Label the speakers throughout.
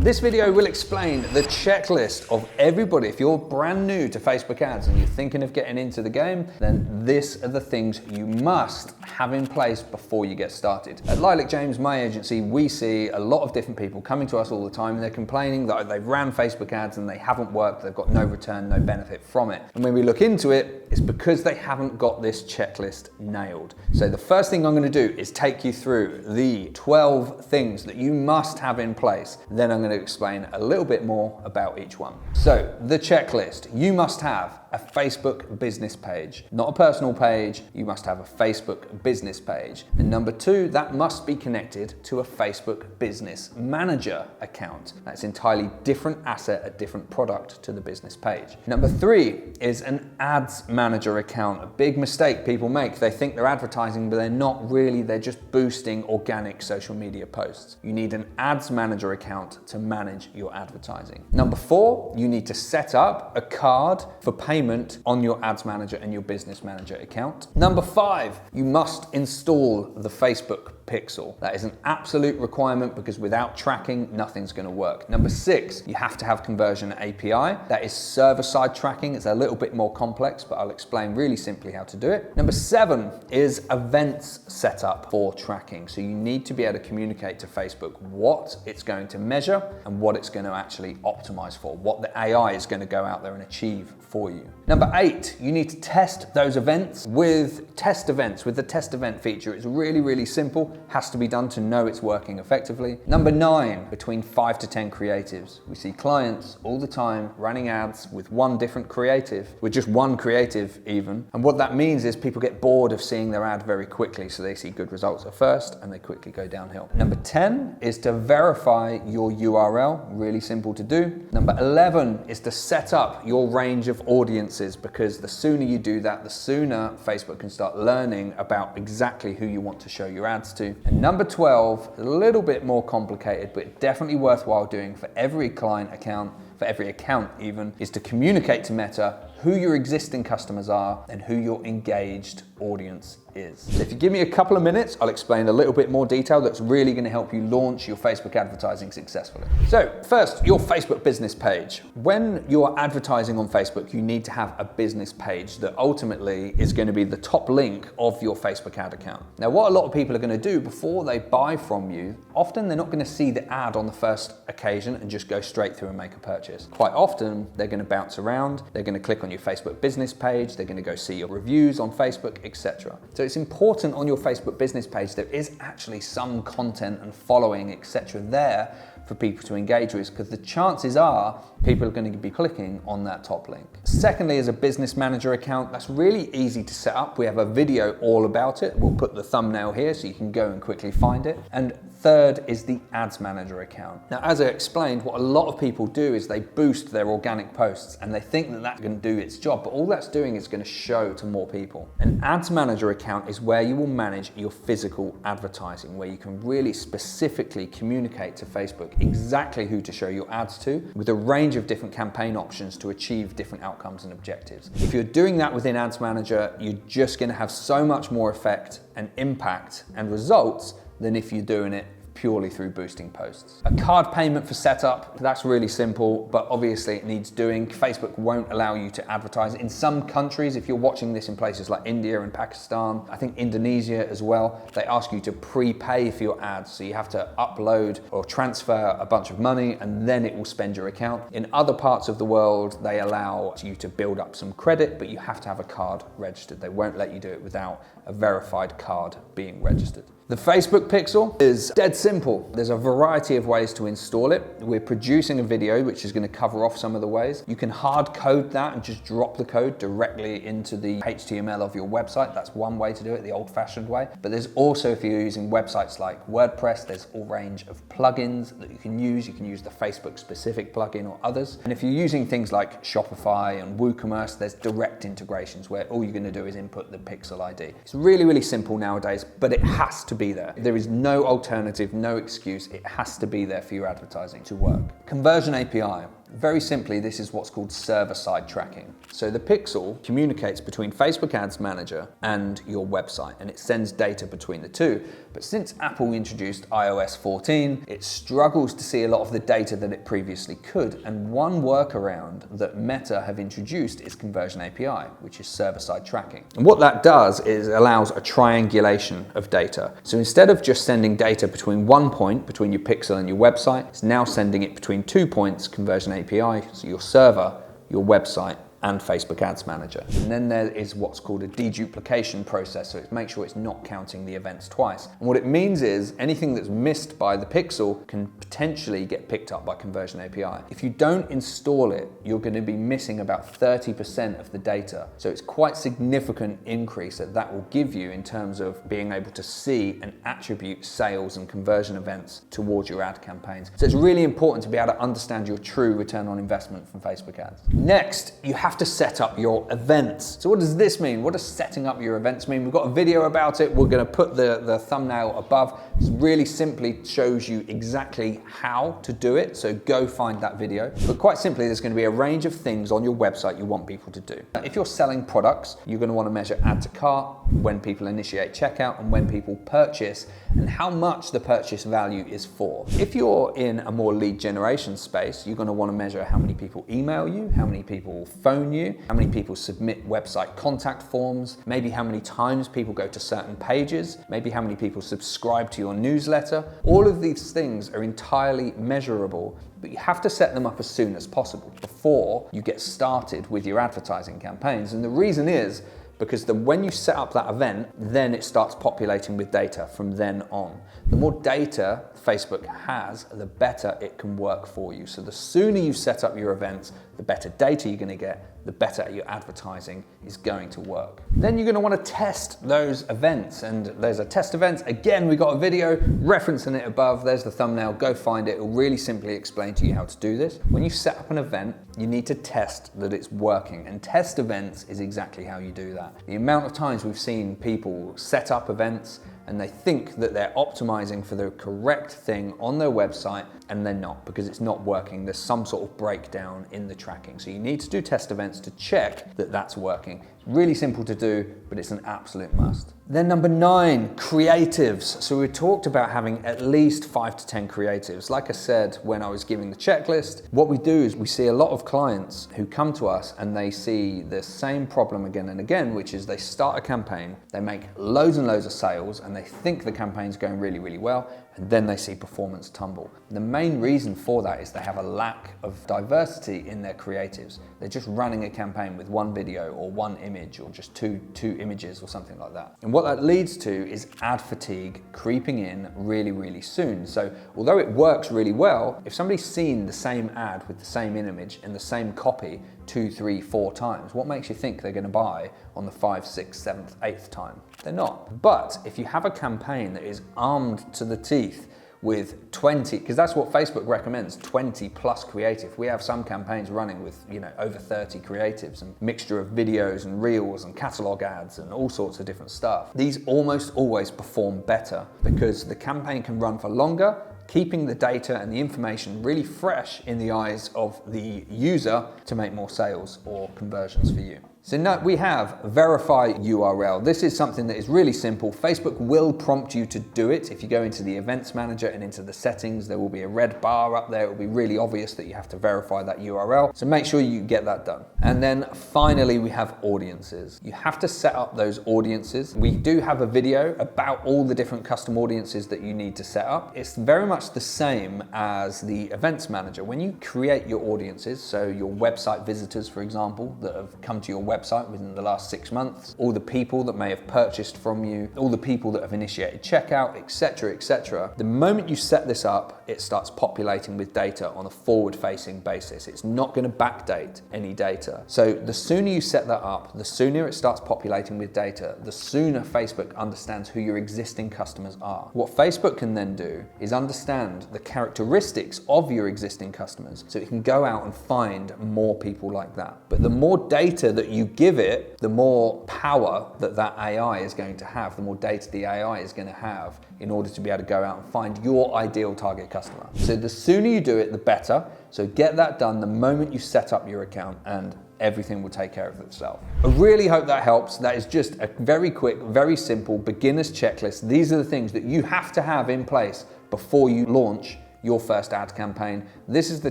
Speaker 1: This video will explain the checklist of everybody. If you're brand new to Facebook ads and you're thinking of getting into the game, then this are the things you must have in place before you get started. At Lilac James, my agency, we see a lot of different people coming to us all the time and they're complaining that they've ran Facebook ads and they haven't worked, they've got no return, no benefit from it. And when we look into it, it's because they haven't got this checklist nailed. So the first thing I'm going to do is take you through the 12 things that you must have in place. Then I'm going to explain a little bit more about each one. So the checklist, you must have a Facebook business page, not a personal page. You must have a Facebook business page. And number two, that must be connected to a Facebook business manager account. That's an entirely different asset, a different product to the business page. Number three is an ads manager account. A big mistake people make. They think they're advertising, but they're not really. They're just boosting organic social media posts. You need an ads manager account to manage your advertising. Number four, you need to set up a card for payment on your ads manager and your business manager account. Number five, you must install the Facebook pixel. That is an absolute requirement because without tracking, nothing's going to work. Number six, you have to have conversion API. That is server-side tracking. It's a little bit more complex, but I'll explain really simply how to do it. Number seven is events setup for tracking. So you need to be able to communicate to Facebook what it's going to measure and what it's going to actually optimize for, what the AI is going to go out there and achieve for you. Number eight, you need to test those events with test events. With the test event feature, it's really, really simple. Has to be done to know it's working effectively. Number nine, between 5 to 10 creatives. We see clients all the time running ads with one different creative, with just one creative even. And what that means is people get bored of seeing their ad very quickly, so they see good results at first and they quickly go downhill. Number 10 is to verify your URL, really simple to do. Number 11 is to set up your range of audiences, because the sooner you do that, the sooner Facebook can start learning about exactly who you want to show your ads to. And number 12, a little bit more complicated, but definitely worthwhile doing for every client account, for every account even, is to communicate to Meta who your existing customers are and who your engaged audience is. So if you give me a couple of minutes, I'll explain a little bit more detail that's really going to help you launch your Facebook advertising successfully. So first, your Facebook business page. When you're advertising on Facebook, you need to have a business page that ultimately is going to be the top link of your Facebook ad account. Now, what a lot of people are going to do before they buy from you, often they're not going to see the ad on the first occasion and just go straight through and make a purchase. Quite often, they're going to bounce around, they're going to click on your Facebook business page, they're going to go see your reviews on Facebook, etc. So it's important on your Facebook business page there is actually some content and following, etc. there for people to engage with, because the chances are people are going to be clicking on that top link. Secondly, as a business manager account, that's really easy to set up. We have a video all about it. We'll put the thumbnail here so you can go and quickly find it. And third is the ads manager account. Now, as I explained, what a lot of people do is they boost their organic posts and they think that that's going to do its job, but all that's doing is going to show to more people. An ads manager account is where you will manage your physical advertising, where you can really specifically communicate to Facebook exactly who to show your ads to, with a range of different campaign options to achieve different outcomes and objectives. If you're doing that within Ads Manager, you're just going to have so much more effect and impact and results than if you're doing it purely through boosting posts. A card payment for setup, that's really simple, but obviously it needs doing. Facebook won't allow you to advertise. In some countries, if you're watching this in places like India and Pakistan, I think Indonesia as well, they ask you to prepay for your ads. So you have to upload or transfer a bunch of money and then it will spend your account. In other parts of the world, they allow you to build up some credit, but you have to have a card registered. They won't let you do it without a verified card being registered. The Facebook pixel is dead simple. There's a variety of ways to install it. We're producing a video which is going to cover off some of the ways. You can hard code that and just drop the code directly into the HTML of your website. That's one way to do it, the old-fashioned way. But there's also, if you're using websites like WordPress, there's a range of plugins that you can use. You can use the Facebook specific plugin or others. And if you're using things like Shopify and WooCommerce, there's direct integrations where all you're going to do is input the pixel ID. It's really, really simple nowadays, but it has to be there. There is no alternative, no excuse. It has to be there for your advertising to work. Conversion API. Very simply, this is what's called server-side tracking. So the pixel communicates between Facebook Ads Manager and your website, and it sends data between the two. But since Apple introduced iOS 14, it struggles to see a lot of the data that it previously could. And one workaround that Meta have introduced is Conversion API, which is server-side tracking. And what that does is allows a triangulation of data. So instead of just sending data between one point, between your pixel and your website, it's now sending it between 2 points, Conversion API, so your server, your website, and Facebook Ads Manager. And then there is what's called a deduplication process, so it makes sure it's not counting the events twice. And what it means is anything that's missed by the pixel can potentially get picked up by Conversion API. If you don't install it, you're going to be missing about 30% of the data. So it's quite significant increase that will give you in terms of being able to see and attribute sales and conversion events towards your ad campaigns. So it's really important to be able to understand your true return on investment from Facebook ads. Next, you have to set up your events. So what does this mean? What does setting up your events mean? We've got a video about it. We're going to put the thumbnail above. It really simply shows you exactly how to do it. So go find that video. But quite simply, there's going to be a range of things on your website you want people to do. If you're selling products, you're going to want to measure add to cart, when people initiate checkout, and when people purchase, and how much the purchase value is for. If you're in a more lead generation space, you're going to want to measure how many people email you, how many people phone you, how many people submit website contact forms, maybe how many times people go to certain pages, maybe how many people subscribe to your newsletter. All of these things are entirely measurable, but you have to set them up as soon as possible before you get started with your advertising campaigns. And the reason is because when you set up that event, then it starts populating with data from then on. The more data Facebook has, the better it can work for you. So the sooner you set up your events, the better data you're going to get, the better your advertising is going to work. Then you're going to want to test those events, and there's a test event. Again, we got a video referencing it above. There's the thumbnail. Go find it. It will really simply explain to you how to do this. When you set up an event, you need to test that it's working, and test events is exactly how you do that. The amount of times we've seen people set up events and they think that they're optimizing for the correct thing on their website, and they're not, because it's not working. There's some sort of breakdown in the tracking. So you need to do test events to check that that's working. It's really simple to do, but it's an absolute must. Then number 9, creatives. So we talked about having at least 5 to 10 creatives. Like I said, when I was giving the checklist, what we do is we see a lot of clients who come to us and they see the same problem again and again, which is they start a campaign, they make loads and loads of sales, and they think the campaign's going really, really well, and then they see performance tumble. The main reason for that is they have a lack of diversity in their creatives. They're just running a campaign with one video or one image, or just two images or something like that. And what that leads to is ad fatigue creeping in really, really soon. So although it works really well, if somebody's seen the same ad with the same image and the same copy 2, 3, 4 times, what makes you think they're going to buy on the 5th, 6th, 7th, 8th time? They're not. But if you have a campaign that is armed to the teeth with 20, because that's what Facebook recommends, 20 plus creative. We have some campaigns running with, over 30 creatives, and mixture of videos and reels and catalog ads and all sorts of different stuff. These almost always perform better because the campaign can run for longer, keeping the data and the information really fresh in the eyes of the user to make more sales or conversions for you. So now we have verify URL. This is something that is really simple. Facebook will prompt you to do it. If you go into the events manager and into the settings, there will be a red bar up there. It will be really obvious that you have to verify that URL. So make sure you get that done. And then finally, we have audiences. You have to set up those audiences. We do have a video about all the different custom audiences that you need to set up. It's very much the same as the events manager. When you create your audiences, so your website visitors, for example, that have come to your website within the last 6 months, all the people that may have purchased from you, all the people that have initiated checkout, etc., etc. The moment you set this up, it starts populating with data on a forward-facing basis. It's not going to backdate any data. So the sooner you set that up, the sooner it starts populating with data, the sooner Facebook understands who your existing customers are. What Facebook can then do is understand the characteristics of your existing customers, so it can go out and find more people like that. But the more data that you you give it, the more power that that AI is going to have, the more data the AI is going to have in order to be able to go out and find your ideal target customer. So the sooner you do it, the better. So get that done the moment you set up your account, and everything will take care of itself. I really hope that helps. That is just a very quick, very simple beginner's checklist. These are the things that you have to have in place before you launch your first ad campaign. This is the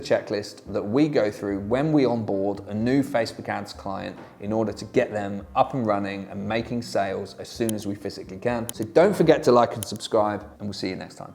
Speaker 1: checklist that we go through when we onboard a new Facebook ads client in order to get them up and running and making sales as soon as we physically can. So don't forget to like and subscribe, and we'll see you next time.